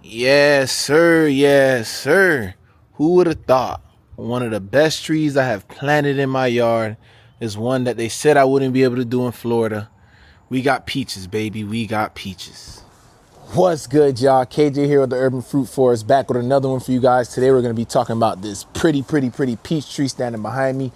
Yes, sir. Yes, sir. Who would have thought? One of the best trees I have planted in my yard is one that they said I wouldn't be able to do in Florida. We got peaches, baby. We got peaches. What's good, y'all? KJ here with the Urban Fruit Forest, back with another one for you guys. Today we're going to be talking about this pretty peach tree standing behind me.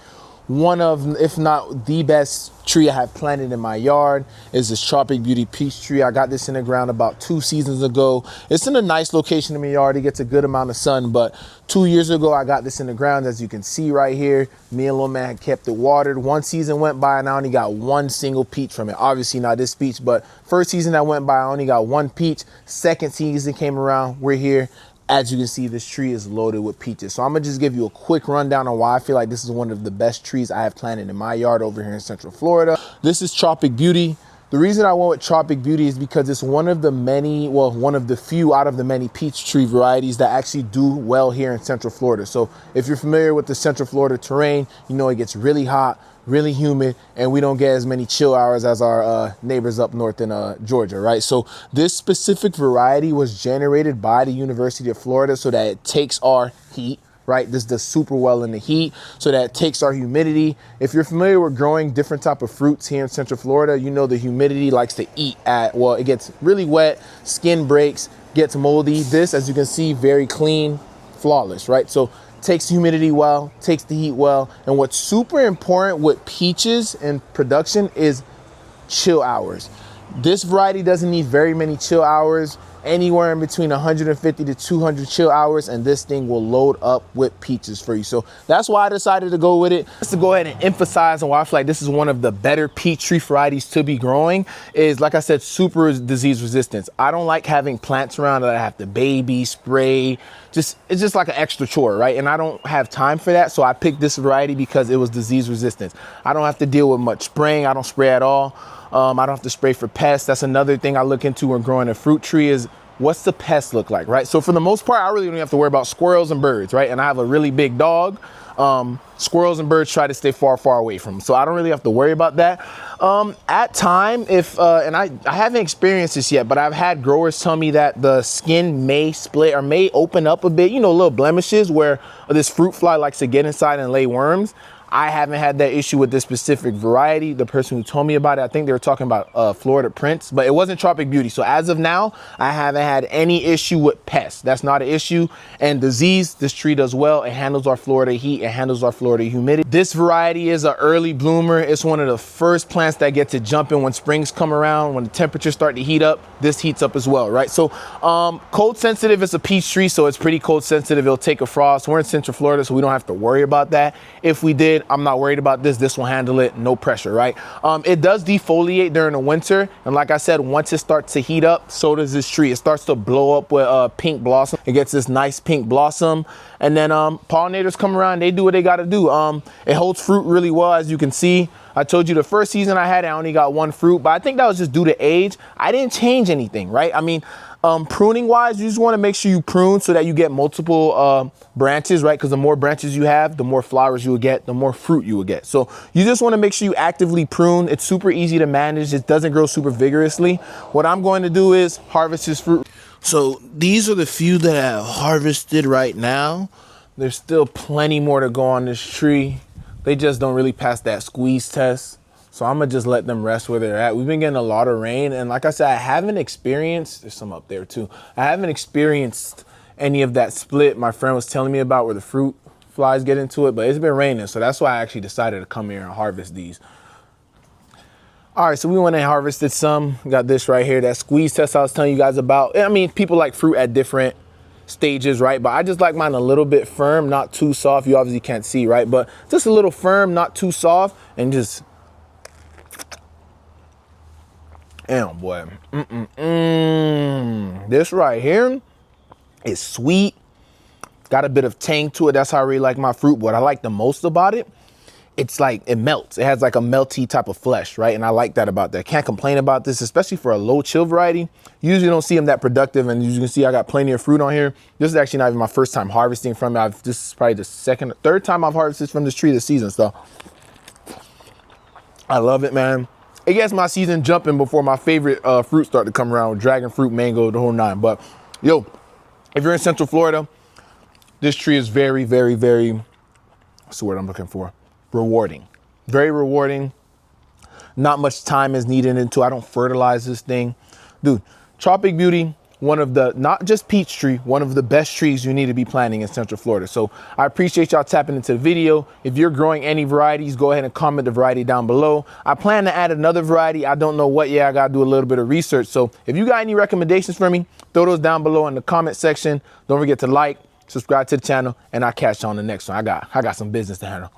One of, if not the best tree I have planted in my yard is this Tropic Beauty peach tree. I got this in the ground about 2 seasons ago. It's in a nice location in my yard. It gets a good amount of sun, but 2 years ago I got this in the ground. As you can see right here, me and little man had kept it watered. 1 season went by and I only got 1 single peach from it. Obviously not this peach, but first season that went by I only got 1 peach. Second season came around, we're here. As you can see, this tree is loaded with peaches. So I'm gonna just give you a quick rundown on why I feel like this is one of the best trees I have planted in my yard over here in Central Florida. This is Tropic Beauty. The reason I went with Tropic Beauty is because it's one of the many, well, one of the few out of the many peach tree varieties that actually do well here in Central Florida. So if you're familiar with the Central Florida terrain, you know it gets really hot, really humid, and we don't get as many chill hours as our neighbors up north in Georgia, right? So this specific variety was generated by the University of Florida so that it takes our heat, right? This does super well in the heat, so that it takes our humidity. If you're familiar with growing different type of fruits here in Central Florida, you know the humidity likes to eat at, well, it gets really wet, skin breaks, gets moldy. This, as you can see, very clean, flawless, right? So takes humidity well, takes the heat well. And what's super important with peaches and production is chill hours. This variety doesn't need very many chill hours, anywhere in between 150 to 200 chill hours, and this thing will load up with peaches for you. So that's why I decided to go with it. Just to go ahead and emphasize on why I feel like this is one of the better peach tree varieties to be growing is, like I said, super disease resistance. I don't like having plants around that I have to baby, spray. It's just like an extra chore, right? And I don't have time for that. So I picked this variety because it was disease resistant. I don't have to deal with much spraying. I don't spray at all. I don't have to spray for pests. That's another thing I look into when growing a fruit tree is what's the pest look like, right? So for the most part, I really don't have to worry about squirrels and birds, right? And I have a really big dog. Squirrels and birds try to stay far away from them. So I don't really have to worry about that. At time, if, and I haven't experienced this yet, but I've had growers tell me that the skin may split or may open up a bit, you know, little blemishes where this fruit fly likes to get inside and lay worms. I haven't had that issue with this specific variety. The person who told me about it, I think they were talking about Florida Prince, but it wasn't Tropic Beauty. So as of now, I haven't had any issue with pests. That's not an issue. And disease, this tree does well. It handles our Florida heat. It handles our Florida humidity. This variety is an early bloomer. It's one of the first plants that get to jumping when springs come around. When the temperatures start to heat up, this heats up as well, right? So cold sensitive, it's a peach tree, so it's pretty cold sensitive. It'll take a frost. We're in Central Florida, so we don't have to worry about that. If we did, I'm not worried about this. This will handle it, no pressure, right? It does defoliate during the winter. And like I said, once it starts to heat up, so does this tree. It starts to blow up with pink blossom. It gets this nice pink blossom. And then pollinators come around, they do what they gotta do. It holds fruit really well, as you can see. I told you the first season I had it, I only got 1 fruit, but I think that was just due to age. I didn't change anything, right? I mean, pruning wise, you just want to make sure you prune so that you get multiple branches, right? Because the more branches you have, the more flowers you will get, the more fruit you will get. So you just want to make sure you actively prune. It's super easy to manage. It doesn't grow super vigorously. What I'm going to do is harvest this fruit. So these are the few that I have harvested right now. There's still plenty more to go on this tree. They just don't really pass that squeeze test. So I'm gonna just let them rest where they're at. We've been getting a lot of rain. And like I said, I haven't experienced, there's some up there too. I haven't experienced any of that split my friend was telling me about where the fruit flies get into it, but it's been raining. So that's why I actually decided to come here and harvest these. All right, so we went and harvested some. Got this right here, that squeeze test I was telling you guys about. I mean, people like fruit at different stages, right? But I just like mine a little bit firm, not too soft. You obviously can't see, right? But just a little firm, not too soft, and just, damn, boy. This right here is sweet. Got a bit of tang to it. That's how I really like my fruit. What I like the most about it, it's like it melts. It has like a melty type of flesh, right? And I like that about that. Can't complain about this, especially for a low chill variety. Usually don't see them that productive, and as you can see, I got plenty of fruit on here. This is actually not even my first time harvesting from it. This is probably the second or third time I've harvested from this tree this season, so I love it, man. It gets my season jumping before my favorite fruits start to come around, dragon fruit, mango, the whole nine. But yo, If you're in Central Florida, this tree is very, very, very, what's the word I'm looking for? Rewarding. Very rewarding. Not much time is needed into. I don't fertilize this thing. Dude, Tropic Beauty, one of the, not just peach tree, one of the best trees you need to be planting in Central Florida. So I appreciate y'all tapping into the video. If you're growing any varieties, go ahead and comment the variety down below. I plan to add another variety. I don't know what yet. I got to do a little bit of research. So if you got any recommendations for me, throw those down below in the comment section. Don't forget to like, subscribe to the channel, and I'll catch you on the next one. I got some business to handle.